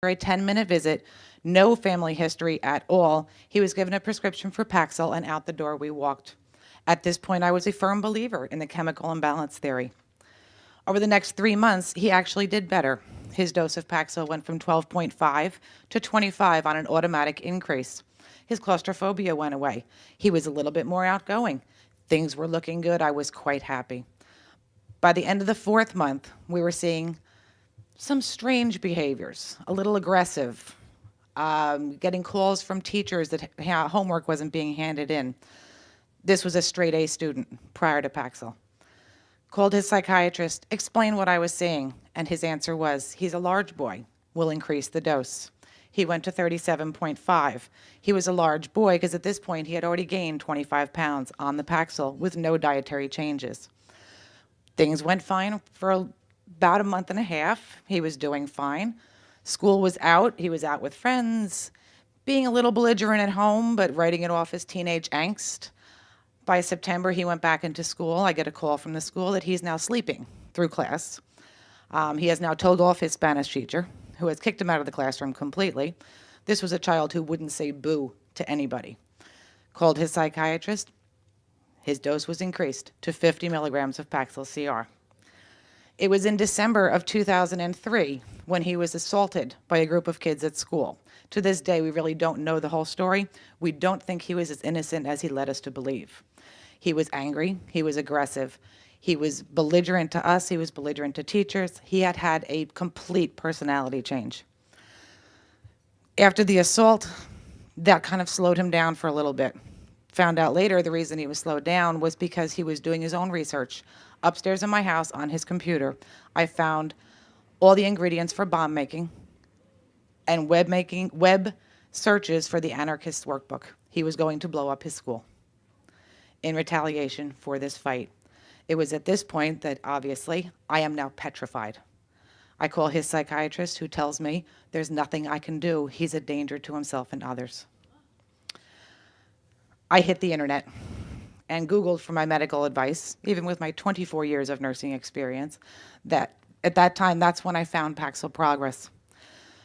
a 10-minute visit, no family history at all. He was given a prescription for Paxil, and out the door we walked. At this point, I was a firm believer in the chemical imbalance theory. Over the next 3 months, he actually did better. His dose of Paxil went from 12.5 to 25 on an automatic increase. His claustrophobia went away. He was a little bit more outgoing. Things were looking good. I was quite happy. By the end of the 4th month, we were seeing some strange behaviors, a little aggressive, getting calls from teachers that homework wasn't being handed in. This was a straight A student prior to Paxil. Called his psychiatrist, explained what I was seeing, and his answer was, he's a large boy, we'll increase the dose. He went to 37.5. He was a large boy because at this point he had already gained 25 pounds on the Paxil with no dietary changes. Things went fine for about a month and a half. He was doing fine. School was out. He was out with friends, being a little belligerent at home, but writing it off as teenage angst. By September, he went back into school. I get a call from the school that he's now sleeping through class. He has now told off his Spanish teacher, who has kicked him out of the classroom completely. This was a child who wouldn't say boo to anybody. Called his psychiatrist. His dose was increased to 50 milligrams of Paxil CR. It was in December of 2003 when he was assaulted by a group of kids at school. To this day, we really don't know the whole story. We don't think he was as innocent as he led us to believe. He was angry. He was aggressive. He was belligerent to us. He was belligerent to teachers. He had had a complete personality change. After the assault, that kind of slowed him down for a little bit. Found out later the reason he was slowed down was because he was doing his own research. Upstairs in my house on his computer, I found all the ingredients for bomb making and web searches for the anarchist workbook. He was going to blow up his school in retaliation for this fight. It was at this point that obviously I am now petrified. I call his psychiatrist, who tells me there's nothing I can do. He's a danger to himself and others. I hit the internet and Googled for my medical advice, even with my 24 years of nursing experience, that at that time, that's when I found Paxil Progress.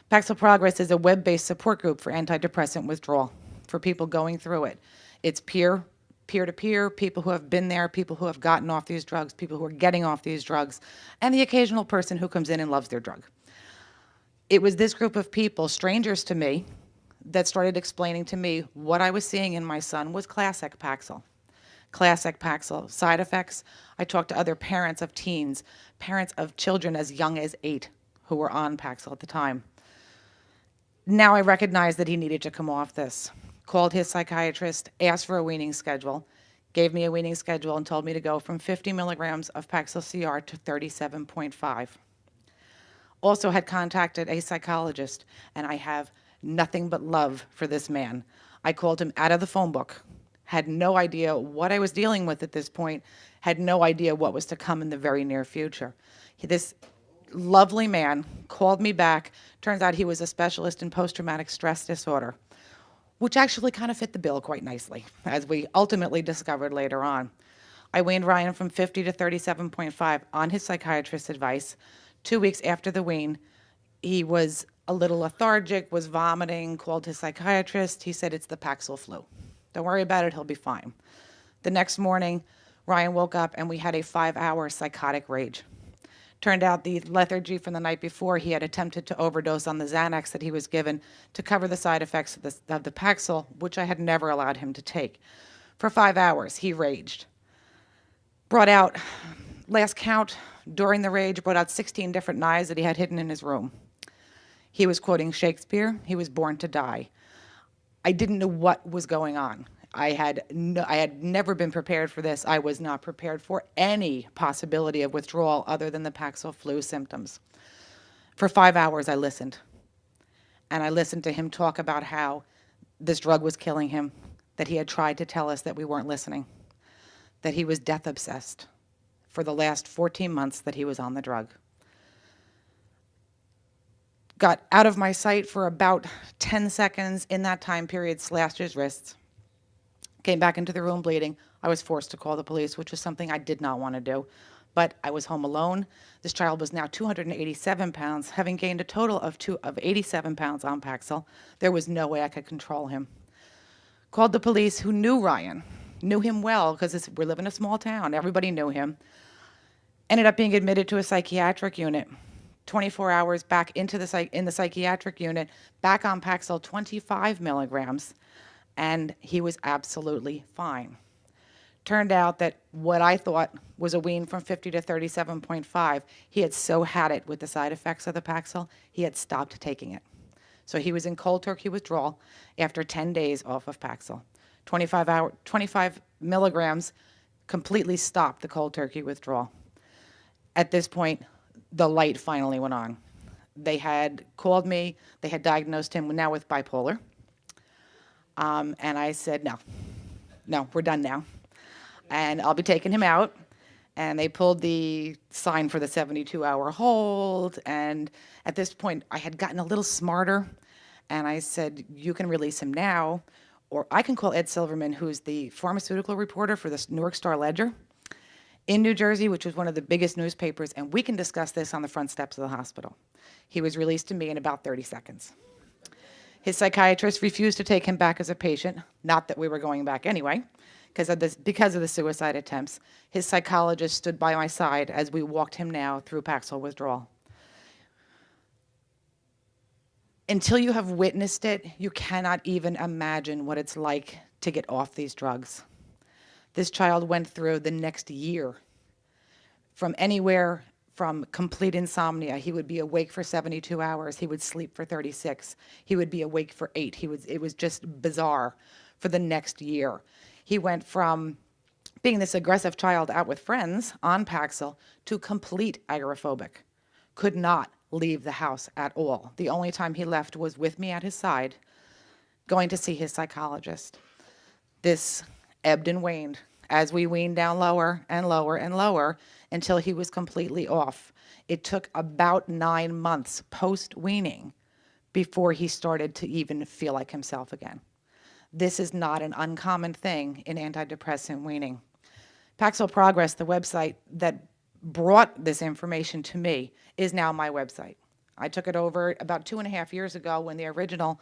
Paxil Progress is a web-based support group for antidepressant withdrawal, for people going through it. It's peer-to-peer, people who have been there, people who have gotten off these drugs, people who are getting off these drugs, and the occasional person who comes in and loves their drug. It was this group of people, strangers to me, that started explaining to me what I was seeing in my son was classic Paxil. Classic Paxil side effects. I talked to other parents of teens, parents of children as young as 8 who were on Paxil at the time. Now I recognized that he needed to come off this. Called his psychiatrist, asked for a weaning schedule, gave me a weaning schedule and told me to go from 50 milligrams of Paxil CR to 37.5. Also had contacted a psychologist, and I have nothing but love for this man. I called him out of the phone book, had no idea what I was dealing with at this point, had no idea what was to come in the very near future. This lovely man called me back. Turns out he was a specialist in post-traumatic stress disorder, which actually kind of fit the bill quite nicely, as we ultimately discovered later on. I weaned Ryan from 50 to 37.5 on his psychiatrist's advice. 2 weeks after the wean, he was a little lethargic, was vomiting, called his psychiatrist. He said, it's the Paxil flu. Don't worry about it, he'll be fine. The next morning, Ryan woke up and we had a 5-hour psychotic rage. Turned out the lethargy from the night before, he had attempted to overdose on the Xanax that he was given to cover the side effects of the Paxil, which I had never allowed him to take. For 5 hours, he raged. Brought out, last count, during the rage, brought out 16 different knives that he had hidden in his room. He was quoting Shakespeare. He was born to die. I didn't know what was going on. I had never been prepared for this. I was not prepared for any possibility of withdrawal other than the Paxil flu symptoms. For 5 hours, I listened. And I listened to him talk about how this drug was killing him, that he had tried to tell us that we weren't listening, that he was death obsessed for the last 14 months that he was on the drug. Got out of my sight for about 10 seconds. In that time period, slashed his wrists. Came back into the room bleeding. I was forced to call the police, which was something I did not want to do. but I was home alone. This child was now 287 pounds, having gained a total of 87 pounds on Paxil. There was no way I could control him. Called the police, who knew Ryan, knew him well because we live in a small town. Everybody knew him. Ended up being admitted to a psychiatric unit. 24 hours back in the psychiatric unit, back on Paxil 25 milligrams, and he was absolutely fine. Turned out that what I thought was a wean from 50 to 37.5, he had so had it with the side effects of the Paxil, he had stopped taking it. So he was in cold turkey withdrawal after 10 days off of Paxil. 25 milligrams completely stopped the cold turkey withdrawal. At this point, the light finally went on. They had called me. They had diagnosed him now with bipolar. And I said, no, we're done now. And I'll be taking him out. And they pulled the sign for the 72-hour hold. And at this point, I had gotten a little smarter. And I said, you can release him now, or I can call Ed Silverman, who's the pharmaceutical reporter for the Newark Star-Ledger in New Jersey, which was one of the biggest newspapers, and we can discuss this on the front steps of the hospital. He was released to me in about 30 seconds. His psychiatrist refused to take him back as a patient, not that we were going back anyway, because of the suicide attempts. His psychologist stood by my side as we walked him now through Paxil withdrawal. Until you have witnessed it, you cannot even imagine what it's like to get off these drugs. This child went through the next year from anywhere from complete insomnia. He would be awake for 72 hours. He would sleep for 36. He would be awake for 8. It was just bizarre for the next year. He went from being this aggressive child out with friends on Paxil to complete agoraphobic. Could not leave the house at all. The only time he left was with me at his side, going to see his psychologist. This ebbed and waned as we weaned down lower and lower and lower until he was completely off. It took about 9 months post-weaning before he started to even feel like himself again. This is not an uncommon thing in antidepressant weaning. Paxil Progress, the website that brought this information to me, is now my website. I took it over about 2.5 years ago when the original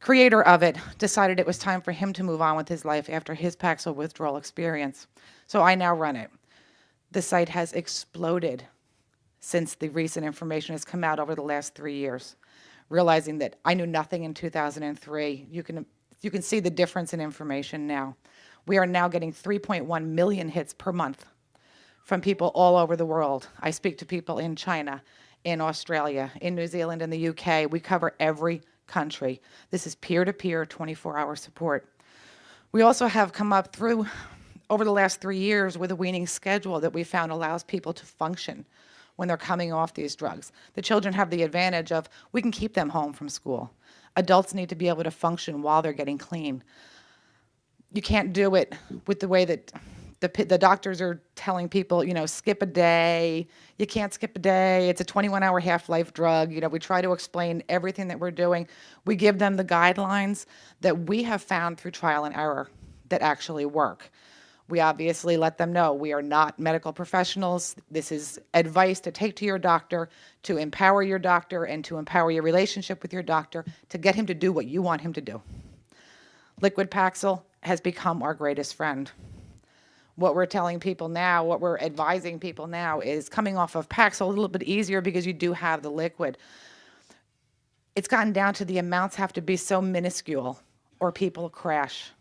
creator of it decided it was time for him to move on with his life after his Paxil withdrawal experience. So I now run it. The site has exploded since the recent information has come out over the last 3 years. Realizing that I knew nothing in 2003, you can see the difference in information now. We are now getting 3.1 million hits per month from people all over the world. I speak to people in China, in Australia, in New Zealand, in the UK. We cover every country. This is peer-to-peer 24-hour support. We also have come up through over the last 3 years with a weaning schedule that we found allows people to function when they're coming off these drugs. The children have the advantage of we can keep them home from school. Adults need to be able to function while they're getting clean. You can't do it with the way that the doctors are telling people, skip a day. You can't skip a day. It's a 21-hour half-life drug. We try to explain everything that we're doing. We give them the guidelines that we have found through trial and error that actually work. We obviously let them know we are not medical professionals. This is advice to take to your doctor, to empower your doctor, and to empower your relationship with your doctor to get him to do what you want him to do. Liquid Paxil has become our greatest friend. What we're telling people now, what we're advising people now is coming off of Paxil a little bit easier because you do have the liquid. It's gotten down to the amounts have to be so minuscule or people crash.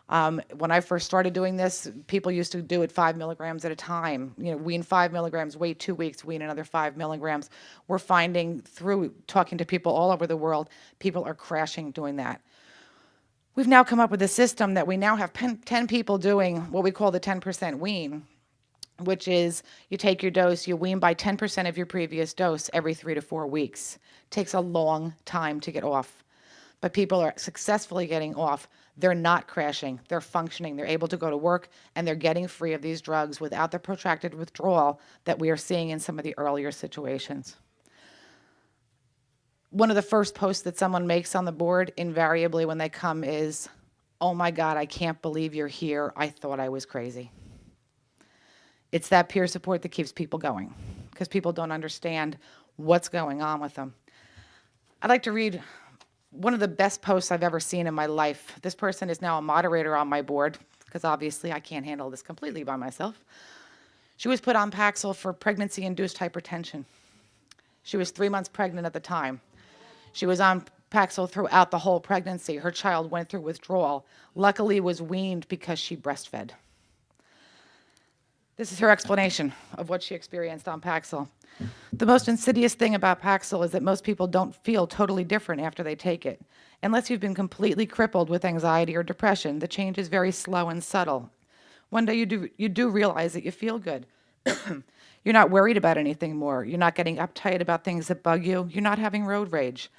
When I first started doing this, people used to do it 5 milligrams at a time. Wean 5 milligrams, wait 2 weeks, wean another 5 milligrams. We're finding through talking to people all over the world, people are crashing doing that. We've now come up with a system that we now have 10 people doing what we call the 10% wean, which is you take your dose, you wean by 10% of your previous dose every 3 to 4 weeks. Takes a long time to get off, but people are successfully getting off. They're not crashing, they're functioning, they're able to go to work, and they're getting free of these drugs without the protracted withdrawal that we are seeing in some of the earlier situations. One of the first posts that someone makes on the board invariably when they come is, "Oh my God, I can't believe you're here. I thought I was crazy." It's that peer support that keeps people going because people don't understand what's going on with them. I'd like to read one of the best posts I've ever seen in my life. This person is now a moderator on my board because obviously I can't handle this completely by myself. She was put on Paxil for pregnancy-induced hypertension. She was 3 months pregnant at the time. She was on Paxil throughout the whole pregnancy. Her child went through withdrawal. Luckily was weaned because she breastfed. This is her explanation of what she experienced on Paxil. The most insidious thing about Paxil is that most people don't feel totally different after they take it. Unless you've been completely crippled with anxiety or depression, the change is very slow and subtle. One day you do realize that you feel good. You're not worried about anything more. You're not getting uptight about things that bug you. You're not having road rage.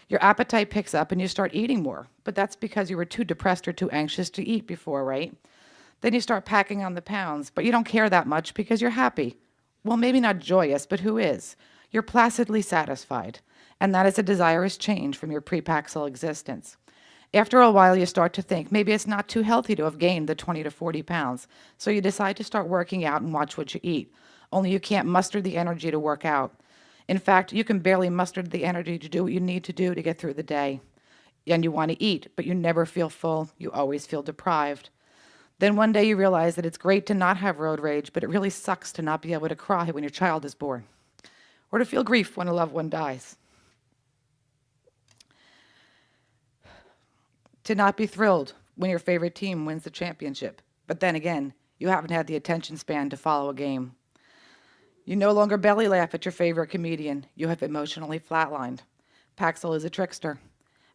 Your appetite picks up and you start eating more. But that's because you were too depressed or too anxious to eat before, right? Then you start packing on the pounds, but you don't care that much because you're happy. Well, maybe not joyous, but who is? You're placidly satisfied. And that is a desirous change from your pre-Paxil existence. After a while, you start to think maybe it's not too healthy to have gained the 20 to 40 pounds. So you decide to start working out and watch what you eat. Only you can't muster the energy to work out. In fact, you can barely muster the energy to do what you need to do to get through the day. And you want to eat, but you never feel full. You always feel deprived. Then one day you realize that it's great to not have road rage, but it really sucks to not be able to cry when your child is born, or to feel grief when a loved one dies. To not be thrilled when your favorite team wins the championship, but then again, you haven't had the attention span to follow a game. You no longer belly laugh at your favorite comedian. You have emotionally flatlined. Paxil is a trickster.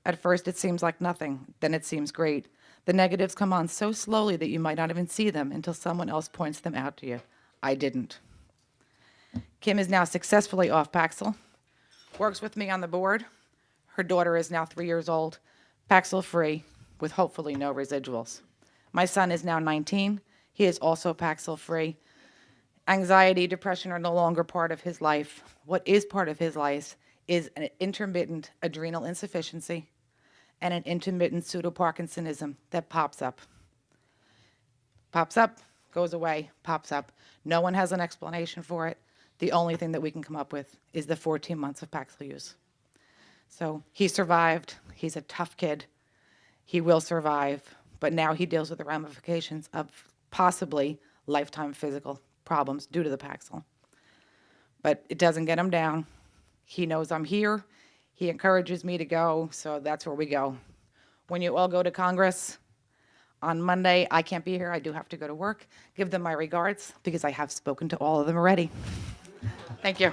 At first, it seems like nothing. Then it seems great. The negatives come on so slowly that you might not even see them until someone else points them out to you. I didn't. Kim is now successfully off Paxil, works with me on the board. Her daughter is now 3 years old, Paxil-free, with hopefully no residuals. My son is now 19. He is also Paxil-free. Anxiety, depression are no longer part of his life. What is part of his life is an intermittent adrenal insufficiency and an intermittent pseudo-Parkinsonism that pops up. Pops up, goes away, pops up. No one has an explanation for it. The only thing that we can come up with is the 14 months of Paxil use. So he survived. He's a tough kid. He will survive, but now he deals with the ramifications of possibly lifetime physical problems due to the Paxil. But it doesn't get him down. He knows I'm here. He encourages me to go, so that's where we go. When you all go to Congress on Monday, I can't be here. I do have to go to work. Give them my regards because I have spoken to all of them already. Thank you.